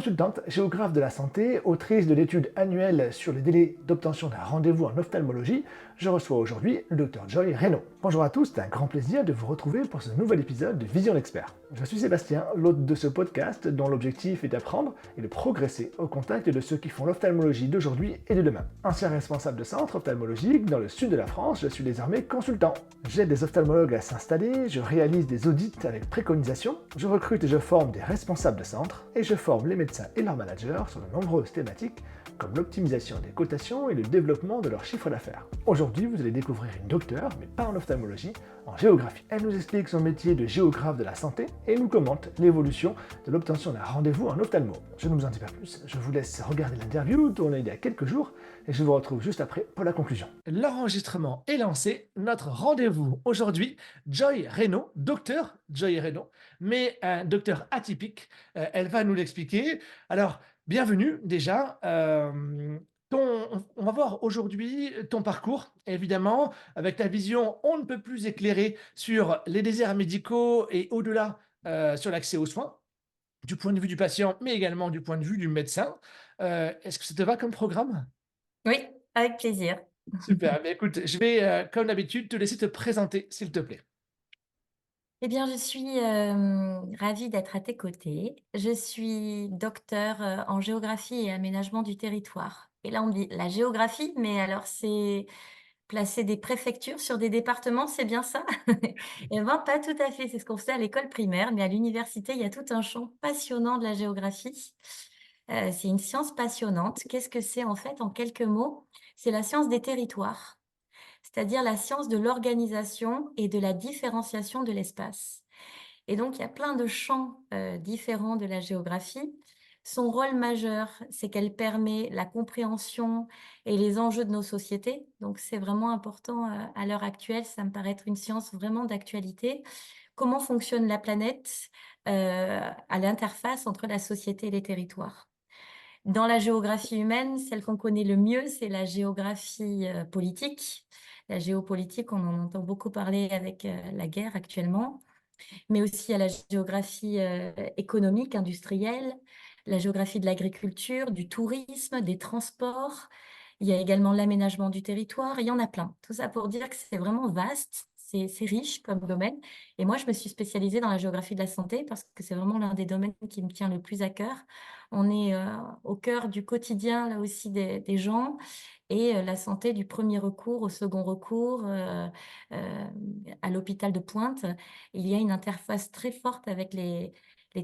consultante, géographe de la santé, autrice de l'étude annuelle sur les délais d'obtention d'un rendez-vous en ophtalmologie, je reçois aujourd'hui le Dr Joy Reynaud. Bonjour à tous, c'est un grand plaisir de vous retrouver pour ce nouvel épisode de Vision d'Expert. Je suis Sébastien, l'hôte de ce podcast dont l'objectif est d'apprendre et de progresser au contact de ceux qui font l'ophtalmologie d'aujourd'hui et de demain. Ancien responsable de centre ophtalmologique dans le sud de la France, je suis désormais consultant. J'aide des ophtalmologues à s'installer, je réalise des audits avec préconisation, je recrute et je forme des responsables de centre et je forme les médecins et leurs managers sur de nombreuses thématiques comme l'optimisation des cotations et le développement de leur chiffre d'affaires. Aujourd'hui, vous allez découvrir une docteure, mais pas en ophtalmologie, en géographie. Elle nous explique son métier de géographe de la santé et nous commente l'évolution de l'obtention d'un rendez-vous en ophtalmo. Je ne vous en dis pas plus, je vous laisse regarder l'interview tournée il y a quelques jours et je vous retrouve juste après pour la conclusion. L'enregistrement est lancé, notre rendez-vous aujourd'hui, Joy Reynaud, docteur Joy Reynaud, mais un docteur atypique, elle va nous l'expliquer. Alors, bienvenue déjà. On va voir aujourd'hui ton parcours, évidemment, avec ta vision on ne peut plus éclairée sur les déserts médicaux et au-delà sur l'accès aux soins, du point de vue du patient, mais également du point de vue du médecin. Est-ce que ça te va comme programme? Oui, avec plaisir. Super, mais écoute, je vais, comme d'habitude, te laisser te présenter, s'il te plaît. Eh bien, je suis, ravie d'être à tes côtés. Je suis docteure, en géographie et aménagement du territoire et là, on me dit: «La géographie?» mais alors c'est placer des préfectures sur des départements, c'est bien ça? Eh ben, pas tout à fait, c'est ce qu'on faisait à l'école primaire, mais à l'université, il y a tout un champ passionnant de la géographie. C'est une science passionnante. Qu'est-ce que c'est, en fait, en quelques mots? C'est la science des territoires. C'est-à-dire la science de l'organisation et de la différenciation de l'espace. Et donc, il y a plein de champs différents de la géographie. Son rôle majeur, c'est qu'elle permet la compréhension et les enjeux de nos sociétés. Donc, c'est vraiment important à l'heure actuelle, ça me paraît être une science vraiment d'actualité. Comment fonctionne la planète à l'interface entre la société et les territoires. Dans la géographie humaine, celle qu'on connaît le mieux, c'est la géographie, politique. La géopolitique, on en entend beaucoup parler avec, la guerre actuellement, mais aussi à la géographie, économique, industrielle, la géographie de l'agriculture, du tourisme, des transports. Il y a également l'aménagement du territoire, il y en a plein. Tout ça pour dire que c'est vraiment vaste, c'est riche comme domaine et moi je me suis spécialisée dans la géographie de la santé parce que c'est vraiment l'un des domaines qui me tient le plus à cœur. On est, au cœur du quotidien là aussi des gens et la santé du premier recours au second recours, à l'hôpital de pointe. Il y a une interface très forte avec les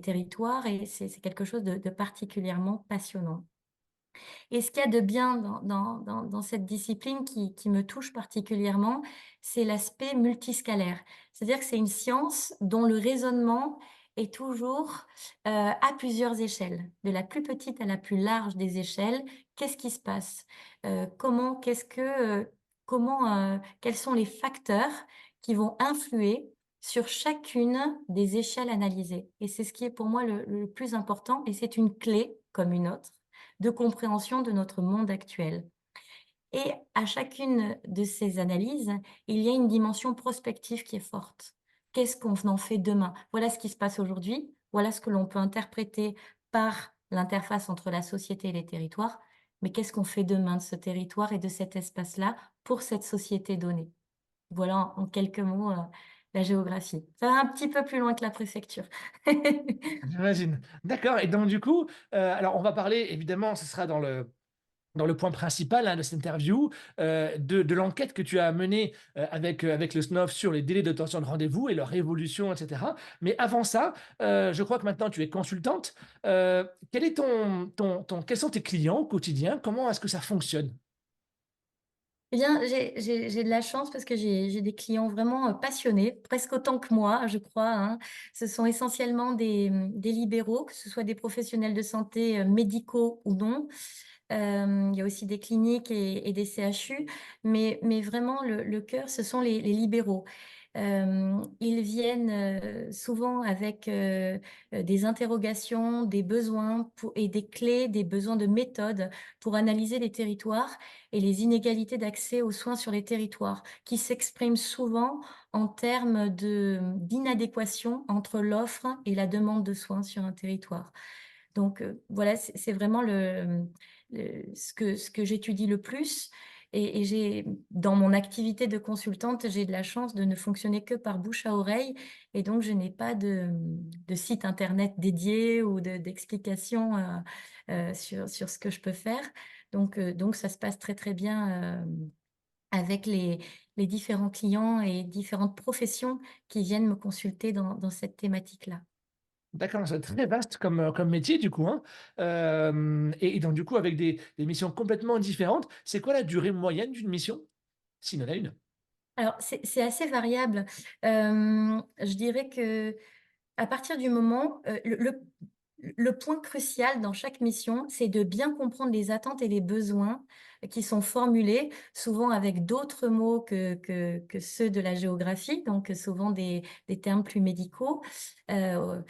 territoires et c'est quelque chose de particulièrement passionnant. Et ce qu'il y a de bien dans cette discipline qui me touche particulièrement, c'est l'aspect multiscalaire. C'est-à-dire que c'est une science dont le raisonnement est toujours, à plusieurs échelles, de la plus petite à la plus large des échelles. Qu'est-ce qui se passe? Comment qu'est-ce que, comment, quels sont les facteurs qui vont influer sur chacune des échelles analysées? Et c'est ce qui est pour moi le plus important et c'est une clé, comme une autre, de compréhension de notre monde actuel. Et à chacune de ces analyses, il y a une dimension prospective qui est forte. Qu'est-ce qu'on en fait demain? Voilà ce qui se passe aujourd'hui, voilà ce que l'on peut interpréter par l'interface entre la société et les territoires, mais qu'est-ce qu'on fait demain de ce territoire et de cet espace-là pour cette société donnée? Voilà en quelques mots, la géographie. Ça va un petit peu plus loin que la préfecture. J'imagine. D'accord et donc du coup, alors on va parler évidemment, ce sera dans le point principal, hein, de cette interview, de l'enquête que tu as menée, avec le SNOF sur les délais d'obtention de rendez-vous et leur évolution et cetera. Mais avant ça, je crois que maintenant tu es consultante. Quel est quels sont tes clients au quotidien? Comment est-ce que ça fonctionne? Eh bien, j'ai de la chance parce que j'ai des clients vraiment, passionnés, presque autant que moi, je crois, hein. Ce sont essentiellement des libéraux, que ce soit des professionnels de santé, médicaux ou non. Il y a aussi des cliniques et des CHU, mais vraiment le cœur, ce sont les libéraux. Ils viennent, souvent avec, des interrogations, des besoins pour et des clés, des besoins de méthode pour analyser les territoires et les inégalités d'accès aux soins sur les territoires, qui s'expriment souvent en termes d'inadéquation entre l'offre et la demande de soins sur un territoire. Donc voilà, c'est vraiment ce que j'étudie le plus et j'ai dans mon activité de consultante, j'ai de la chance de ne fonctionner que par bouche à oreille et donc je n'ai pas de site internet dédié ou d'explications, sur ce que je peux faire. Donc ça se passe très, très bien, avec les différents clients et différentes professions qui viennent me consulter dans cette thématique-là. D'accord, c'est très vaste comme, comme métier du coup, hein. Et donc du coup avec des missions complètement différentes. C'est quoi la durée moyenne d'une mission? S'il y en a une? Alors c'est assez variable. Je dirais que à partir du moment, le point crucial dans chaque mission, c'est de bien comprendre les attentes et les besoins qui sont formulés, souvent avec d'autres mots que ceux de la géographie, donc souvent des termes plus médicaux. Heu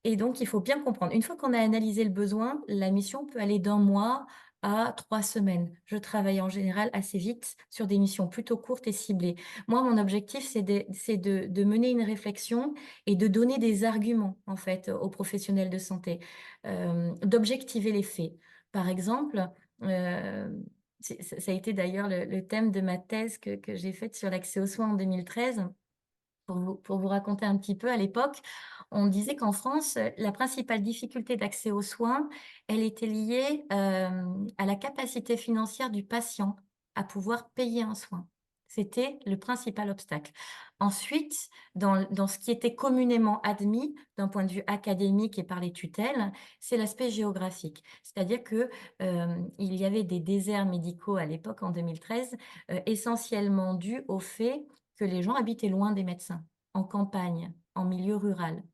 et donc il faut bien comprendre. Une fois qu'on a analysé le besoin, la mission peut aller d'1 mois à 3 semaines. Je travaille en général assez vite sur des missions plutôt courtes et ciblées. Moi, mon objectif, c'est de mener une réflexion et de donner des arguments, en fait, aux professionnels de santé, d'objectiver les faits. Par exemple, hem, ça a été d'ailleurs le thème de ma thèse que j'ai faite sur l'accès aux soins en 2013. Pour vous raconter un petit peu, à l'époque, on disait qu'en France, la principale difficulté d'accès aux soins, elle était liée, à la capacité financière du patient à pouvoir payer un soin. C'était le principal obstacle. Ensuite, dans ce qui était communément admis d'un point de vue académique et par les tutelles, c'est l'aspect géographique. C'est-à-dire que, il y avait des déserts médicaux à l'époque, en 2013, essentiellement dus au fait que les gens habitaient loin des médecins, en campagne, en milieu rural.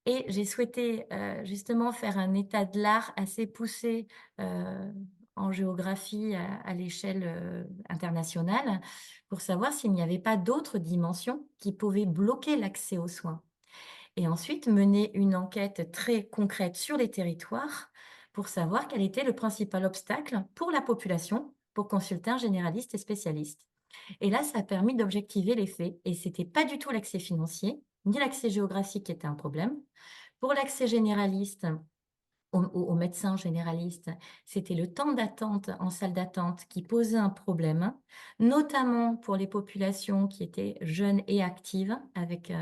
Et j'ai souhaité, justement faire un état de l'art assez poussé, heu, en géographie à l'échelle, internationale, pour savoir s'il n'y avait pas d'autres dimensions qui pouvaient bloquer l'accès aux soins. Et ensuite mener une enquête très concrète sur les territoires pour savoir quel était le principal obstacle pour la population pour consulter un généraliste et spécialiste. Et là, ça a permis d'objectiver les faits et c'était pas du tout l'accès financier, ni l'accès géographique qui était un problème. Pour l'accès généraliste, aux médecins généralistes, c'était le temps d'attente en salle d'attente qui posait un problème, notamment pour les populations qui étaient jeunes et actives avec,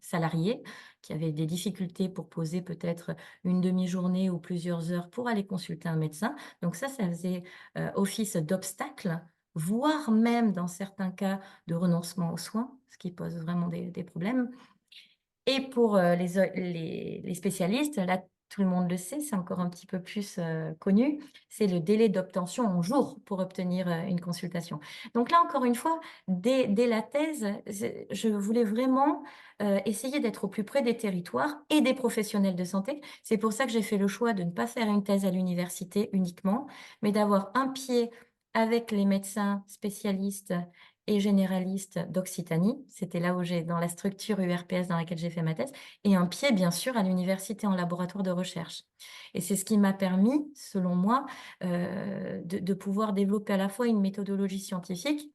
salariés, qui avaient des difficultés pour poser peut-être une demi-journée ou plusieurs heures pour aller consulter un médecin. Donc ça faisait, office d'obstacle, voire même dans certains cas de renoncement aux soins, ce qui pose vraiment des problèmes. Et pour, les spécialistes, là, tout le monde le sait, c'est encore un petit peu plus, connu, c'est le délai d'obtention en jours pour obtenir, une consultation. Donc là, encore une fois, dès la thèse, je voulais vraiment, essayer d'être au plus près des territoires et des professionnels de santé. C'est pour ça que j'ai fait le choix de ne pas faire une thèse à l'université uniquement, mais d'avoir un pied avec les médecins spécialistes et généraliste d'Occitanie. C'était là où j'ai dans la structure URPS dans laquelle j'ai fait ma thèse et un pied, bien sûr, à l'université en laboratoire de recherche. Et c'est ce qui m'a permis, selon moi, de pouvoir développer à la fois une méthodologie scientifique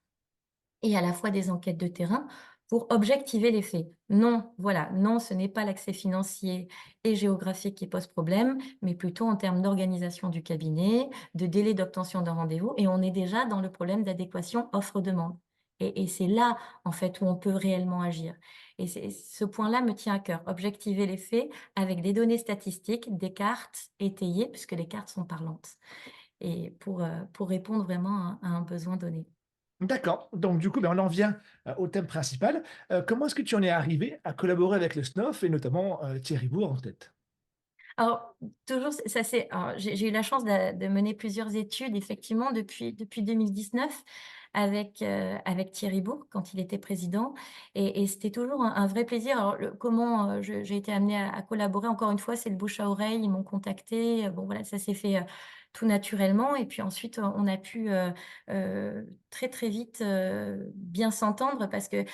et à la fois des enquêtes de terrain pour objectiver les faits. Non, voilà, non, ce n'est pas l'accès financier et géographique qui pose problème, mais plutôt en termes d'organisation du cabinet, de délai d'obtention d'un rendez-vous et on est déjà dans le problème d'adéquation offre-demande. Et c'est là, en fait, où on peut réellement agir. Et ce point-là me tient à cœur, objectiver les faits avec des données statistiques, des cartes étayées, puisque les cartes sont parlantes, et pour répondre vraiment à un besoin donné. D'accord, donc du coup, ben, on en vient, au thème principal. Comment est-ce que tu en es arrivé à collaborer avec le SNOF et notamment, Thierry Bour en tête? Alors, toujours, ça c'est alors j'ai eu la chance de mener plusieurs études effectivement depuis 2019 avec Thierry Bourg quand il était président et c'était toujours un vrai plaisir. Alors comment, j'ai été amenée à collaborer encore une fois, c'est le bouche à oreille. Ils m'ont contactée, bon voilà, ça s'est fait, tout naturellement et puis ensuite, on a pu, très, très vite, bien s'entendre parce que,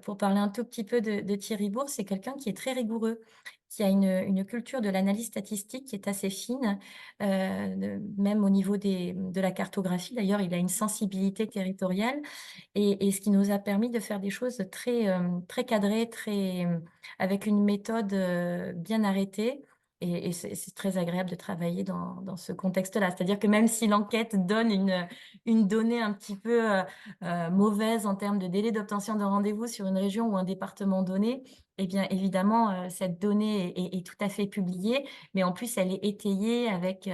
pour parler un tout petit peu de Thierry Bourg, c'est quelqu'un qui est très rigoureux, qui a une culture de l'analyse statistique qui est assez fine, même au niveau de la cartographie. D'ailleurs, il a une sensibilité territoriale et ce qui nous a permis de faire des choses très, très cadrées, très, avec une méthode, bien arrêtée et c'est très agréable de travailler dans ce contexte-là. C'est-à-dire que même si l'enquête donne une donnée un petit peu, mauvaise en termes de délai d'obtention d'un rendez-vous sur une région ou un département donné, eh bien évidemment, cette donnée est tout à fait publiée, mais en plus elle est étayée avec,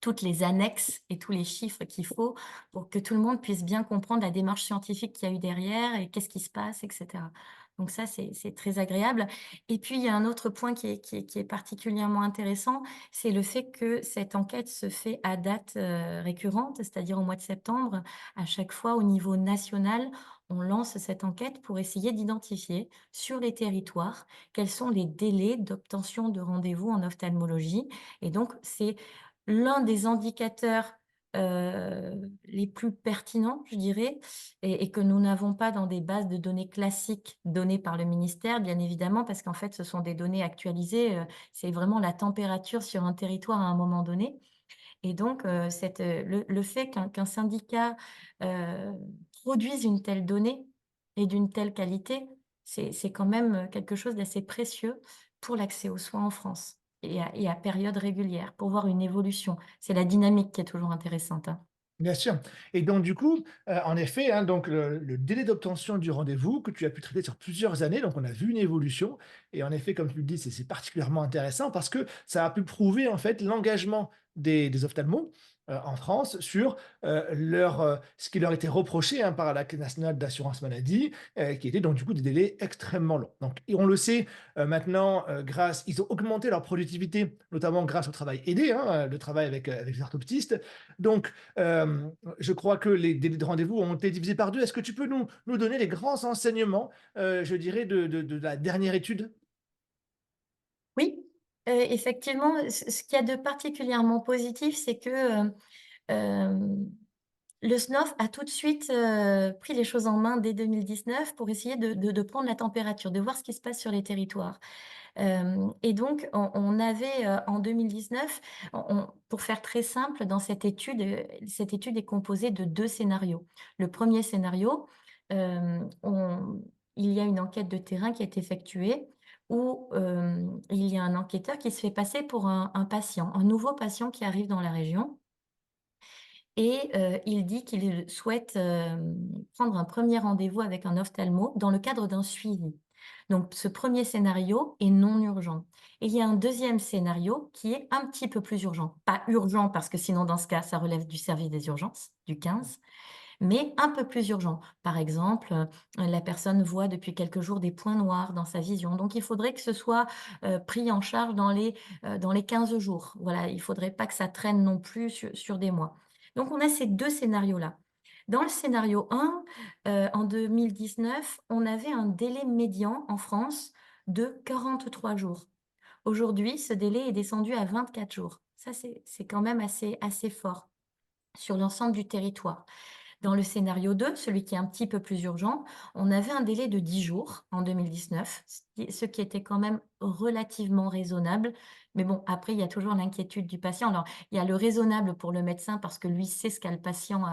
toutes les annexes et tous les chiffres qu'il faut pour que tout le monde puisse bien comprendre la démarche scientifique qu'il y a eu derrière et qu'est-ce qui se passe, et cetera. Donc ça, c'est très agréable. Et puis, il y a un autre point qui est particulièrement intéressant, c'est le fait que cette enquête se fait à date, récurrente, c'est-à-dire au mois de septembre. À chaque fois, au niveau national, on lance cette enquête pour essayer d'identifier sur les territoires quels sont les délais d'obtention de rendez-vous en ophtalmologie. Et donc, c'est l'un des indicateurs, les plus pertinents, je dirais, et que nous n'avons pas dans des bases de données classiques données par le ministère, bien évidemment, parce qu'en fait, ce sont des données actualisées, c'est vraiment la température sur un territoire à un moment donné. Et donc, le fait qu'un syndicat, heu, produise une telle donnée et d'une telle qualité, c'est quand même, quelque chose d'assez précieux pour l'accès aux soins en France et à période régulière, pour voir une évolution. C'est la dynamique qui est toujours intéressante, hein. Bien sûr. Et donc du coup, en effet, hein, donc le délai d'obtention du rendez-vous que tu as pu traiter sur plusieurs années, donc on a vu une évolution et en effet, comme tu le dis, c'est particulièrement intéressant parce que ça a pu prouver en fait l'engagement des ophtalmos, en France sur, ce qui leur était reproché, hein, par la Caisse nationale d'assurance maladie, qui était donc du coup des délais extrêmement longs. Donc et on le sait, maintenant, grâce ils ont augmenté leur productivité, notamment grâce au travail aidé, hein, le travail avec les orthoptistes. Donc je crois que les délais de rendez-vous ont été divisés par 2. Est-ce que tu peux nous donner les grands enseignements, je dirais de la dernière étude? Oui, effectivement, ce qu'il y a de particulièrement positif, c'est que, hem le SNOF a tout de suite, pris les choses en main dès 2019 pour essayer de prendre la température, de voir ce qui se passe sur les territoires. Hem Et donc on avait, en 2019, pour faire très simple, dans cette étude est composée de 2 scénarios. Le premier scénario, on il y a une enquête de terrain qui est effectuée où, il y a un enquêteur qui se fait passer pour un patient, un nouveau patient qui arrive dans la région et il dit qu'il souhaite, prendre un premier rendez-vous avec un ophtalmo dans le cadre d'un suivi. Donc ce premier scénario est non urgent et il y a un deuxième scénario qui est un petit peu plus urgent. Pas urgent parce que sinon dans ce cas, ça relève du service des urgences, du 15, mais un peu plus urgent. Par exemple, la personne voit depuis quelques jours des points noirs dans sa vision, donc il faudrait que ce soit, pris en charge dans les 15 jours. Voilà, il faudrait pas que ça traîne non plus sur des mois. Donc on a ces 2 scénarios-là. Dans le scénario 1, en 2019, on avait un délai médian en France de 43 jours. Aujourd'hui, ce délai est descendu à 24 jours. Ça, c'est quand même assez fort sur l'ensemble du territoire. Dans le scénario 2, celui qui est un petit peu plus urgent, on avait un délai de 10 jours en 2019, ce qui était quand même relativement raisonnable. Mais bon, après, il y a toujours l'inquiétude du patient. Alors, il y a le raisonnable pour le médecin parce que lui sait ce qu'a le patient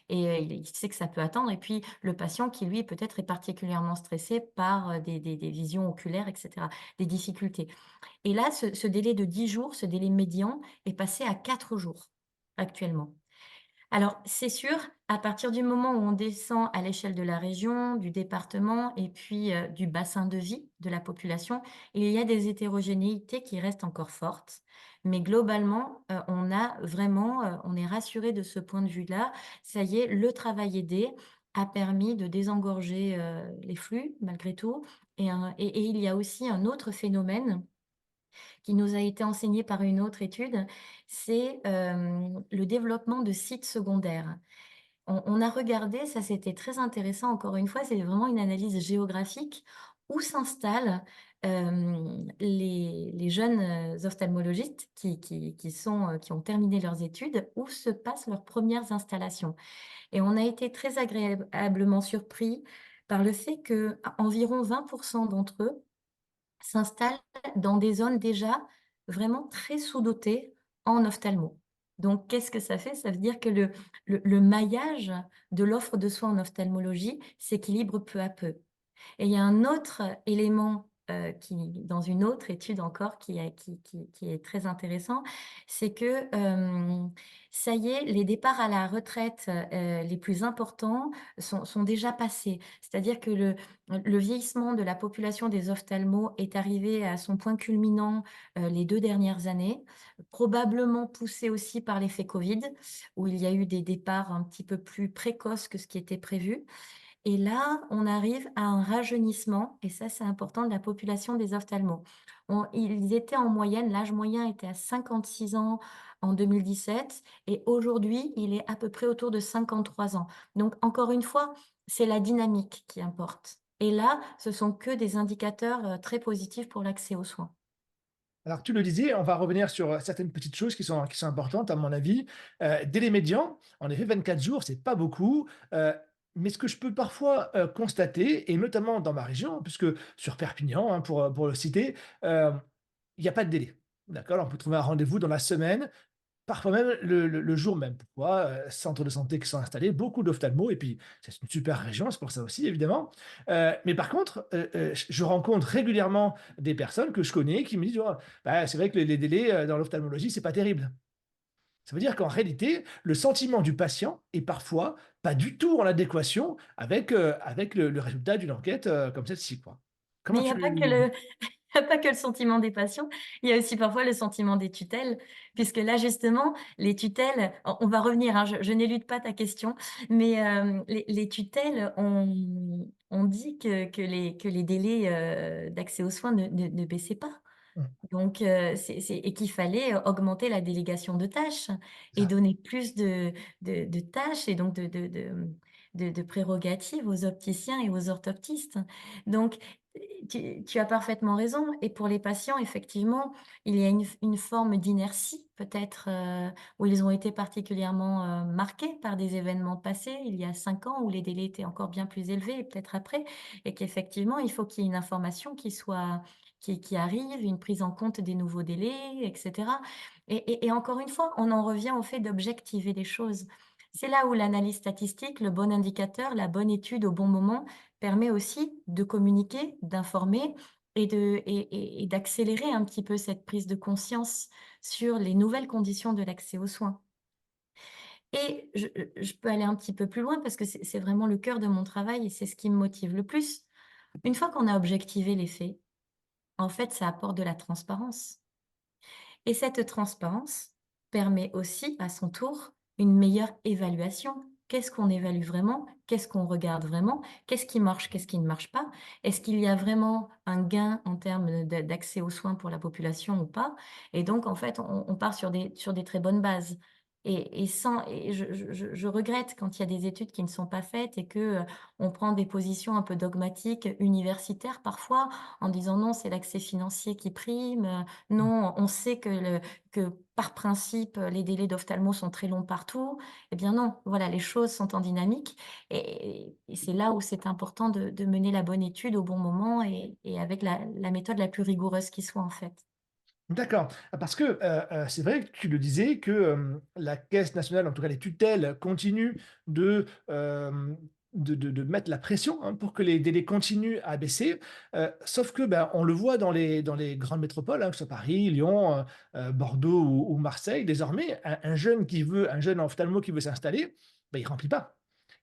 et il sait que ça peut attendre. Et puis, le patient qui, lui, peut-être est particulièrement stressé par des visions oculaires, etc., des difficultés. Et là, ce délai de 10 jours, ce délai médian, est passé à 4 jours actuellement. Alors, c'est sûr, à partir du moment où on descend à l'échelle de la région, du département et puis, du bassin de vie de la population, il y a des hétérogénéités qui restent encore fortes. Mais globalement, on est rassuré de ce point de vue-là. Ça y est, le travail aidé a permis de désengorger, les flux malgré tout et il y a aussi un autre phénomène qui nous a été enseigné par une autre étude, c'est, le développement de sites secondaires. On a regardé, ça c'était très intéressant encore une fois, c'est vraiment une analyse géographique, où s'installent, les jeunes, ophtalmologistes qui ont terminé leurs études, où se passent leurs premières installations. Et on a été très agréablement surpris par le fait qu'environ 20 d'entre eux s'installent dans des zones déjà vraiment très sous-dotées en ophtalmo. Donc qu'est-ce que ça fait? Ça veut dire que le maillage de l'offre de soins en ophtalmologie s'équilibre peu à peu. Et il y a un autre élément dans une autre étude encore qui est très intéressant, c'est que, ça y est, les départs à la retraite, les plus importants sont déjà passés. C'est-à-dire que le vieillissement de la population des ophtalmos est arrivé à son point culminant, les 2 dernières années, probablement poussé aussi par l'effet covid, où il y a eu des départs un petit peu plus précoces que ce qui était prévu. Et là, on arrive à un rajeunissement, et ça, c'est important, de la population des ophtalmos. Ils étaient en moyenne, l'âge moyen était à 56 ans en 2017, et aujourd'hui, il est à peu près autour de 53 ans. Donc, encore une fois, c'est la dynamique qui importe. Et là, ce sont que des indicateurs très positifs pour l'accès aux soins. Alors, tu le disais, on va revenir sur, certaines petites choses qui sont importantes à mon avis. Délai médian, en effet 24 jours, c'est pas beaucoup, mais ce que je peux parfois, constater et notamment dans ma région, puisque sur Perpignan, hein, pour le citer, il y a pas de délai. D'accord? On peut trouver un rendez-vous dans la semaine. Parfois même le jour même. Pourquoi? Centres de santé qui sont installés, beaucoup d'ophtalmos et puis c'est une super région, c'est pour ça aussi évidemment. Mais par contre, je rencontre régulièrement des personnes que je connais qui me disent: «Oh, bah, c'est vrai que les délais, dans l'ophtalmologie, c'est pas terrible». Ça veut dire qu'en réalité, le sentiment du patient est parfois pas du tout en adéquation avec le résultat d'une enquête, comme celle-ci, quoi. Mais Comment il n'y a pas que tu le il y a pas que le sentiment des patients, il y a aussi parfois le sentiment des tutelles, puisque là justement, les tutelles, on va revenir, hein, je n'élude pas ta question, mais les tutelles ont dit que les délais, d'accès aux soins ne baissaient pas. mmh, Donc c'est et qu'il fallait augmenter la délégation de tâches c'est et ça. donner plus de tâches et donc de prérogatives aux opticiens et aux orthoptistes. Donc tu as parfaitement raison, et pour les patients, effectivement, il y a une forme d'inertie peut-être, où ils ont été particulièrement, marqués par des événements passés, il y a 5 ans où les délais étaient encore bien plus élevés et peut-être après, et qu'effectivement, il faut qu'il y ait une information qui arrive, une prise en compte des nouveaux délais, et cetera. Et encore une fois, on en revient au fait d'objectiver les choses. C'est là où l'analyse statistique, le bon indicateur, la bonne étude au bon moment permet aussi de communiquer, d'informer et d'accélérer un petit peu cette prise de conscience sur les nouvelles conditions de l'accès aux soins. Et je peux aller un petit peu plus loin parce que c'est vraiment le cœur de mon travail et c'est ce qui me motive le plus. Une fois qu'on a objectivé les faits, en fait, ça apporte de la transparence. Et cette transparence permet aussi, à son tour, une meilleure évaluation. Qu'est-ce qu'on évalue vraiment? Qu'est-ce qu'on regarde vraiment? Qu'est-ce qui marche? Qu'est-ce qui ne marche pas? Est-ce qu'il y a vraiment un gain en termes d'accès aux soins pour la population ou pas? Et donc, en fait, on part sur des très bonnes bases. Et je regrette quand il y a des études qui ne sont pas faites et que on prend des positions un peu dogmatiques, universitaires parfois, en disant non, c'est l'accès financier qui prime, non, on sait que par principe, les délais d'ophtalmo sont très longs partout. Eh bien non, voilà, les choses sont en dynamique et c'est là où c'est important de mener la bonne étude au bon moment et avec la méthode la plus rigoureuse qui soit, en fait. D'accord. Ah parce que, c'est vrai que tu le disais que, la Caisse nationale, en tout cas les tutelles, continuent de mettre la pression, hein, pour que les délais continuent à baisser. Sauf que, ben, on le voit dans les grandes métropoles, hein, que ce soit Paris, Lyon, Bordeaux ou Marseille, désormais, un jeune ophtalmo qui veut s'installer, ben, il remplit pas.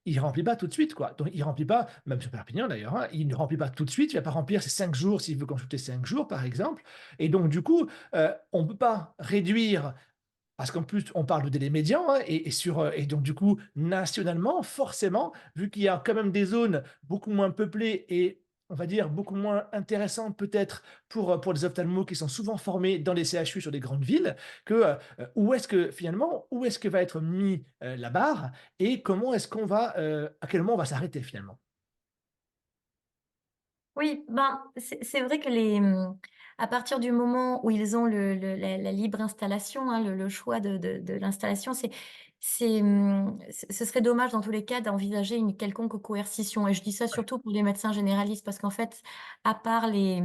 Il remplit pas tout de suite, quoi. Donc il remplit pas, même sur Perpignan d'ailleurs, hein, il ne remplit pas tout de suite, il va pas remplir ses 5 jours s'il veut consulter 5 jours, par exemple. Et donc du coup, on ne peut pas réduire parce qu'en plus on parle de délai médian, hein, et donc du coup, nationalement, forcément, vu qu'il y a quand même des zones beaucoup moins peuplées et on va dire beaucoup moins intéressantes peut-être pour les ophtalmos qui sont souvent formés dans les CHU sur des grandes villes, que, où est-ce que va être mis, la barre et comment est-ce qu'on va, à quel moment on va s'arrêter finalement? Oui, ben, c'est vrai que à partir du moment où ils ont la libre installation, hein, le choix de l'installation, ce serait dommage dans tous les cas d'envisager une quelconque coercition, et je dis ça surtout pour les médecins généralistes parce qu'en fait, à part les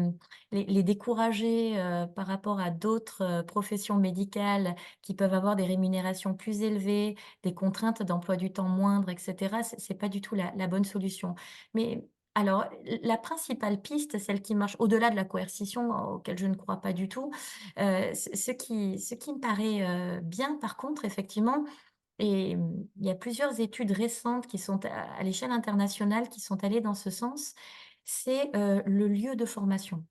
décourager, par rapport à d'autres, professions médicales qui peuvent avoir des rémunérations plus élevées, des contraintes d'emploi du temps moindres et cetera, c'est pas du tout la bonne solution. Mais Alors, la principale piste, celle qui marche au-delà de la coercition, auquel je ne crois pas du tout, ce qui me paraît, bien par contre effectivement et il y a plusieurs études récentes qui sont à l'échelle internationale qui sont allées dans ce sens, c'est, le lieu de formation.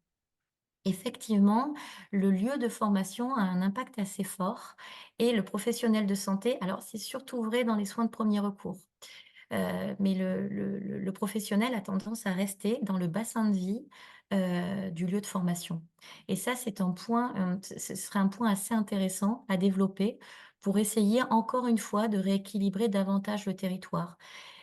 Effectivement, le lieu de formation a un impact assez fort et le professionnel de santé alors c'est surtout vrai dans les soins de premier recours. Mais le professionnel a tendance à rester dans le bassin de vie, du lieu de formation et ça, c'est un point, ce serait un point assez intéressant à développer pour essayer encore une fois de rééquilibrer davantage le territoire.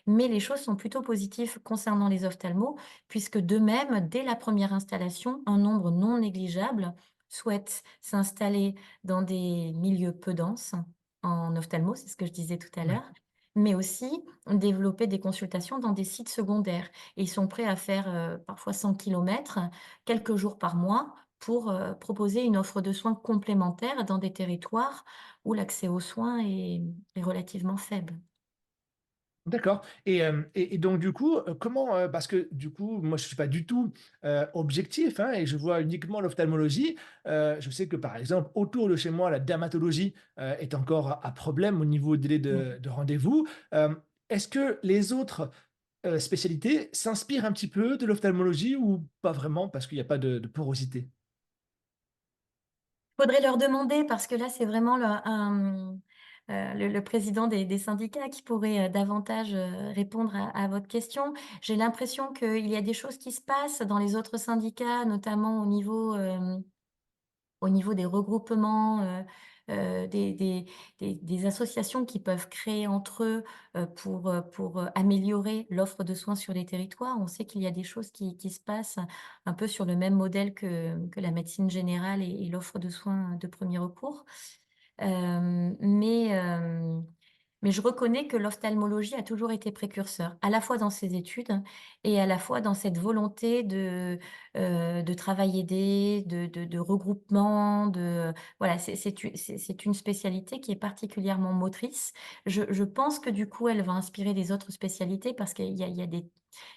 Mais les choses sont plutôt positives concernant les ophtalmos, puisque de même, dès la première installation, un nombre non négligeable souhaite s'installer dans des milieux peu denses en ophtalmo, c'est ce que je disais tout à Oui. l'heure, mais aussi développer des consultations dans des sites secondaires. Et ils sont prêts à faire parfois 100 kilomètres, quelques jours par mois, pour proposer une offre de soins complémentaire dans des territoires où l'accès aux soins est relativement faible. D'accord et donc du coup, comment, parce que du coup, moi je suis pas du tout, objectif, hein, et je vois uniquement l'ophtalmologie. Je sais que par exemple, autour de chez moi, la dermatologie, est encore à problème au niveau délai de rendez-vous. Est-ce que les autres, spécialités s'inspirent un petit peu de l'ophtalmologie ou pas vraiment parce qu'il y a pas de porosité? Faudrait leur demander parce que là, c'est vraiment le président des syndicats qui pourrait, davantage, répondre à votre question. J'ai l'impression qu'il y a des choses qui se passent dans les autres syndicats, notamment au niveau des regroupements, des associations qui peuvent créer entre eux, pour améliorer l'offre de soins sur les territoires. On sait qu'il y a des choses qui se passent un peu sur le même modèle que la médecine générale et l'offre de soins de premier recours. Mais je reconnais que l'ophtalmologie a toujours été précurseur, à la fois dans ses études et à la fois dans cette volonté de travail aidé, de regroupement, voilà, c'est une spécialité qui est particulièrement motrice. Je pense que du coup, elle va inspirer les autres spécialités parce qu'il y a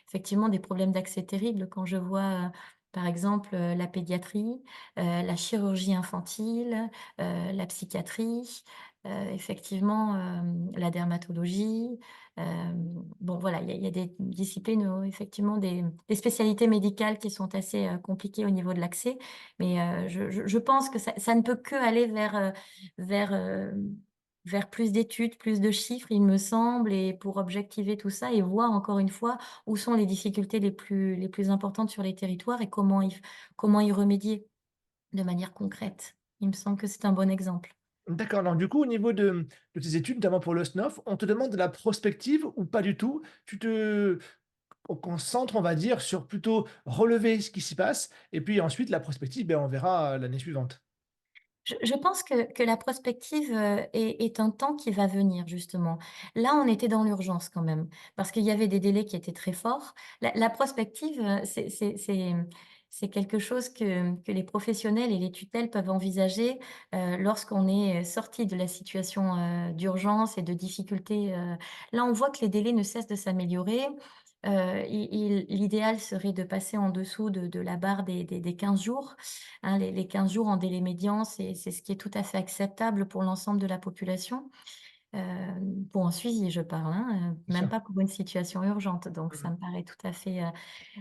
effectivement des problèmes d'accès terribles quand je vois, par exemple, la pédiatrie, la chirurgie infantile, la psychiatrie. Effectivement, la dermatologie, bon voilà, il y a des disciplines où effectivement des spécialités médicales qui sont assez, compliquées au niveau de l'accès. Mais, je pense que ça ne peut qu'aller vers, vers plus d'études, plus de chiffres, il me semble et pour objectiver tout ça et voir encore une fois où sont les difficultés les plus importantes sur les territoires et comment y remédier de manière concrète. Il me semble que c'est un bon exemple. D'accord, donc du coup, au niveau de tes études, notamment pour le SNOF, on te demande de la prospective ou pas du tout? Tu te on concentre, on va dire, sur plutôt relever ce qui s'y passe et puis ensuite la prospective, ben, on verra, l'année suivante. Je pense que la prospective, est un temps qui va venir justement. Là, on était dans l'urgence quand même, parce qu'il y avait des délais qui étaient très forts. La prospective, c'est quelque chose que les professionnels et les tutelles peuvent envisager, lorsqu'on est, sorti de la situation, d'urgence et de difficulté, là, on voit que les délais ne cessent de s'améliorer. L'idéal serait de passer en dessous de la barre des 15 jours. Hein, les 15 jours en délai médian, c'est ce qui est tout à fait acceptable pour l'ensemble de la population. Pour un suivi, je parle, hein, Bien même sûr. pas pour une situation urgente, donc Mmh ça mh. me paraît tout à fait,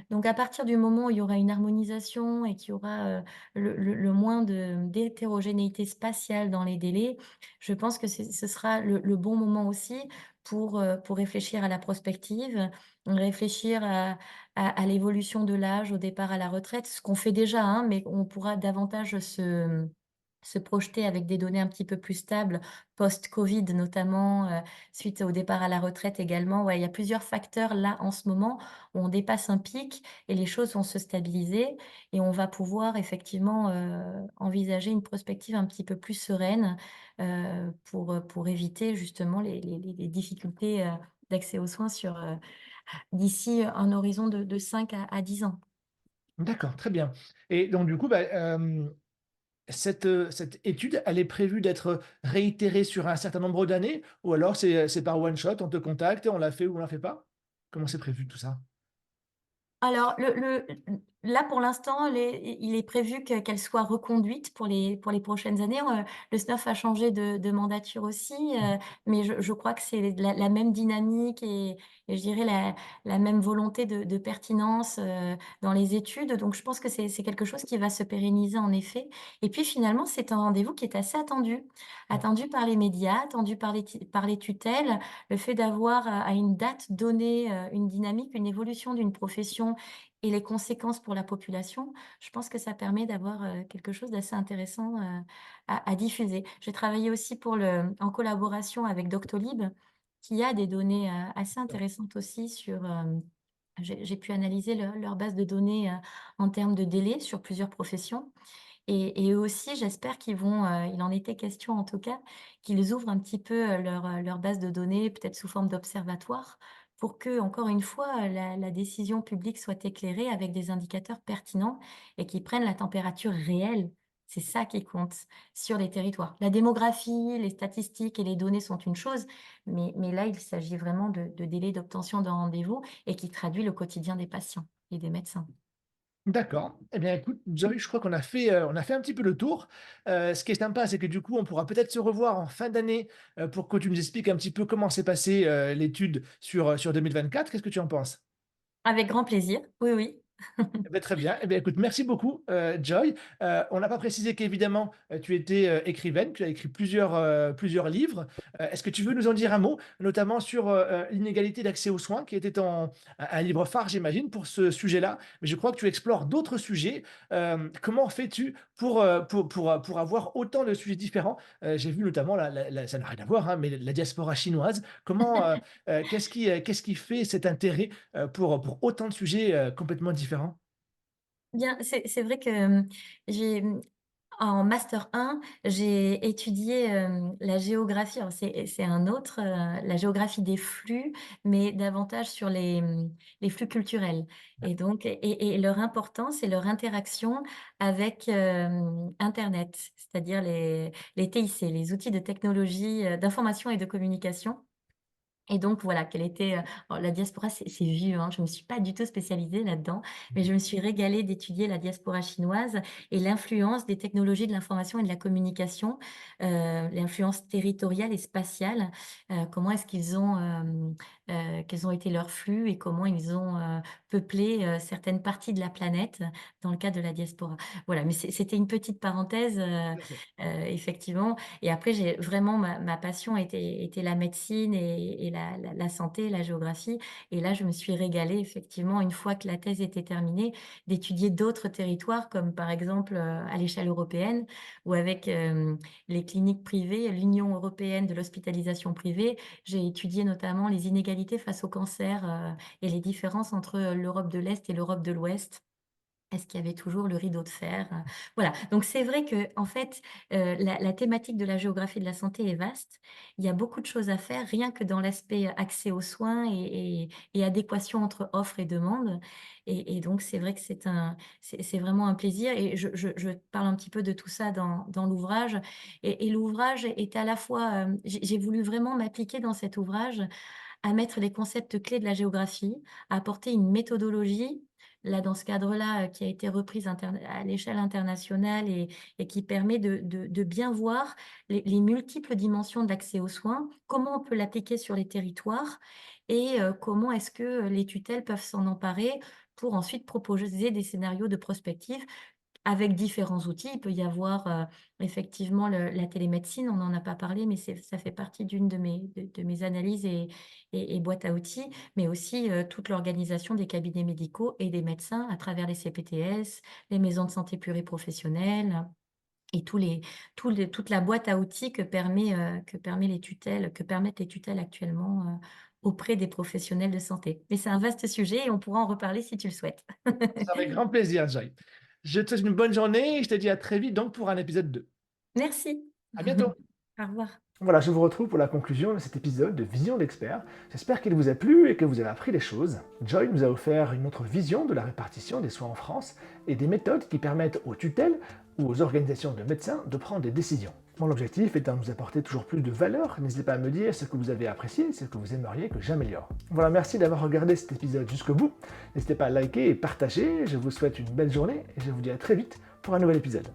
donc à partir du moment où il y aura une harmonisation et qu'il y aura, le moins d'hétérogénéité spatiale dans les délais, je pense que ce sera le bon moment aussi pour réfléchir à la prospective, réfléchir à l'évolution de l'âge au départ à la retraite, ce qu'on fait déjà, hein, mais on pourra davantage se projeter avec des données un petit peu plus stables, post-Covid notamment, suite au départ à la retraite également. Ouais, il y a plusieurs facteurs là en ce moment où on dépasse un pic et les choses vont se stabiliser et on va pouvoir effectivement, envisager une prospective un petit peu plus sereine, pour éviter justement les difficultés, d'accès aux soins d'ici un horizon de 5 à 10 ans. D'accord, très bien et donc du coup, bah, cette étude, elle est prévue d'être réitérée sur un certain nombre d'années ou alors c'est par one shot, on te contacte et on la fait ou on la fait pas? Comment c'est prévu tout ça? Alors là, pour l'instant, il est prévu qu'elle soit reconduite pour les prochaines années. Le SNOF a changé de mandature aussi, Mmh. mais je crois que c'est la même dynamique et je dirais la même volonté de pertinence, dans les études. Donc je pense que c'est quelque chose qui va se pérenniser en effet. Et puis finalement, c'est un rendez-vous qui est assez attendu. Ouais. Attendu par les médias, attendu par les tutelles. Le fait d'avoir à une date donnée, une dynamique, une évolution d'une profession et les conséquences pour la population, je pense que ça permet d'avoir, quelque chose d'assez intéressant, à diffuser. J'ai travaillé aussi en collaboration avec Doctolib, qui a des données, assez intéressantes aussi sur, j'ai pu analyser leur base de données, en termes de délai sur plusieurs professions. Et eux aussi, j'espère qu'ils vont, il en était question en tout cas, qu'ils ouvrent un petit peu, leur base de données, peut-être sous forme d'observatoire, pour que, encore une fois, la décision publique soit éclairée avec des indicateurs pertinents et qu'ils prennent la température réelle. C'est ça qui compte sur les territoires. La démographie, les statistiques et les données sont une chose, mais là, il s'agit vraiment de délais d'obtention d'un rendez-vous et qui traduit le quotidien des patients et des médecins. D'accord. Eh bien, écoute, Joy, je crois qu'on a fait un petit peu le tour. Ce qui est sympa, c'est que du coup, on pourra peut-être se revoir en fin d'année, pour que tu nous expliques un petit peu comment s'est passée, l'étude sur 2024. Qu'est-ce que tu en penses? Avec grand plaisir, oui, oui. Eh beh, très bien. Eh bien, écoute, merci beaucoup, Joy. On n'a pas précisé qu'évidemment, tu étais, écrivaine, tu as écrit plusieurs livres. Est-ce que tu veux nous en dire un mot, notamment sur, l'inégalité d'accès aux soins qui était un livre phare, j'imagine, pour ce sujet-là? Mais je crois que tu explores d'autres sujets. Comment fais-tu pour avoir autant de sujets différents? J'ai vu notamment la ça n'a rien à voir, hein, mais la diaspora chinoise. Qu'est-ce qui fait cet intérêt, pour autant de sujets, complètement différents? Bien, c'est vrai que, en master 1, j'ai étudié, la géographie. Alors c'est un autre, la géographie des flux, mais davantage sur les flux culturels et donc et leur importance et leur interaction avec, internet, c'est-à-dire les TIC, les outils de technologie, d'information et de communication. Et donc voilà, quelle était, alors la diaspora, c'est vieux, hein, je me suis pas du tout spécialisée là-dedans, mais je me suis régalée d'étudier la diaspora chinoise et l'influence des technologies de l'information et de la communication, l'influence territoriale et spatiale. Comment est-ce quels ont été leurs flux et comment ils ont, peuplé, certaines parties de la planète dans le cadre de la diaspora. Voilà, mais c'était une petite parenthèse, Tout à fait. effectivement. Et après, j'ai vraiment ma passion était la médecine et la santé, la géographie. Et là, je me suis régalée effectivement, une fois que la thèse était terminée, d'étudier d'autres territoires comme par exemple, à l'échelle européenne ou avec, les cliniques privées, l'Union européenne de l'hospitalisation privée. J'ai étudié notamment les inégalités face au cancer, et les différences entre l'Europe de l'Est et l'Europe de l'Ouest. Est-ce qu'il y avait toujours le rideau de fer? Voilà, donc c'est vrai qu'en fait, la thématique de la géographie de la santé est vaste. Il y a beaucoup de choses à faire, rien que dans l'aspect accès aux soins et adéquation entre offre et demande et donc c'est vrai que c'est vraiment un plaisir et je parle un petit peu de tout ça dans l'ouvrage et l'ouvrage est à la fois, j'ai voulu vraiment m'appliquer dans cet ouvrage à mettre les concepts clés de la géographie, à apporter une méthodologie, là, dans ce cadre-là, qui a été reprise à l'échelle internationale et qui permet de bien voir les multiples dimensions de l'accès aux soins, comment on peut l'appliquer sur les territoires et comment est-ce que les tutelles peuvent s'en emparer pour ensuite proposer des scénarios de prospective avec différents outils. Il peut y avoir, effectivement la télémédecine, on n'en a pas parlé, mais ça fait partie d'une de mes analyses et boîtes à outils, mais aussi, toute l'organisation des cabinets médicaux et des médecins à travers les CPTS, les maisons de santé pluriprofessionnelles et toute la boîte à outils que permettent les tutelles actuellement, auprès des professionnels de santé. Mais c'est un vaste sujet et on pourra en reparler si tu le souhaites. Ce sera avec grand plaisir, Joy. Je te souhaite une bonne journée et je te dis à très vite donc pour un épisode 2. Merci. À bientôt. Au revoir. Voilà, je vous retrouve pour la conclusion de cet épisode de Vision d'expert. J'espère qu'il vous a plu et que vous avez appris des choses. Joy nous a offert une autre vision de la répartition des soins en France et des méthodes qui permettent aux tutelles ou aux organisations de médecins de prendre des décisions. Mon objectif étant de vous apporter toujours plus de valeur, n'hésitez pas à me dire ce que vous avez apprécié, ce que vous aimeriez que j'améliore. Voilà, merci d'avoir regardé cet épisode jusqu'au bout. N'hésitez pas à liker et partager, je vous souhaite une belle journée et je vous dis à très vite pour un nouvel épisode.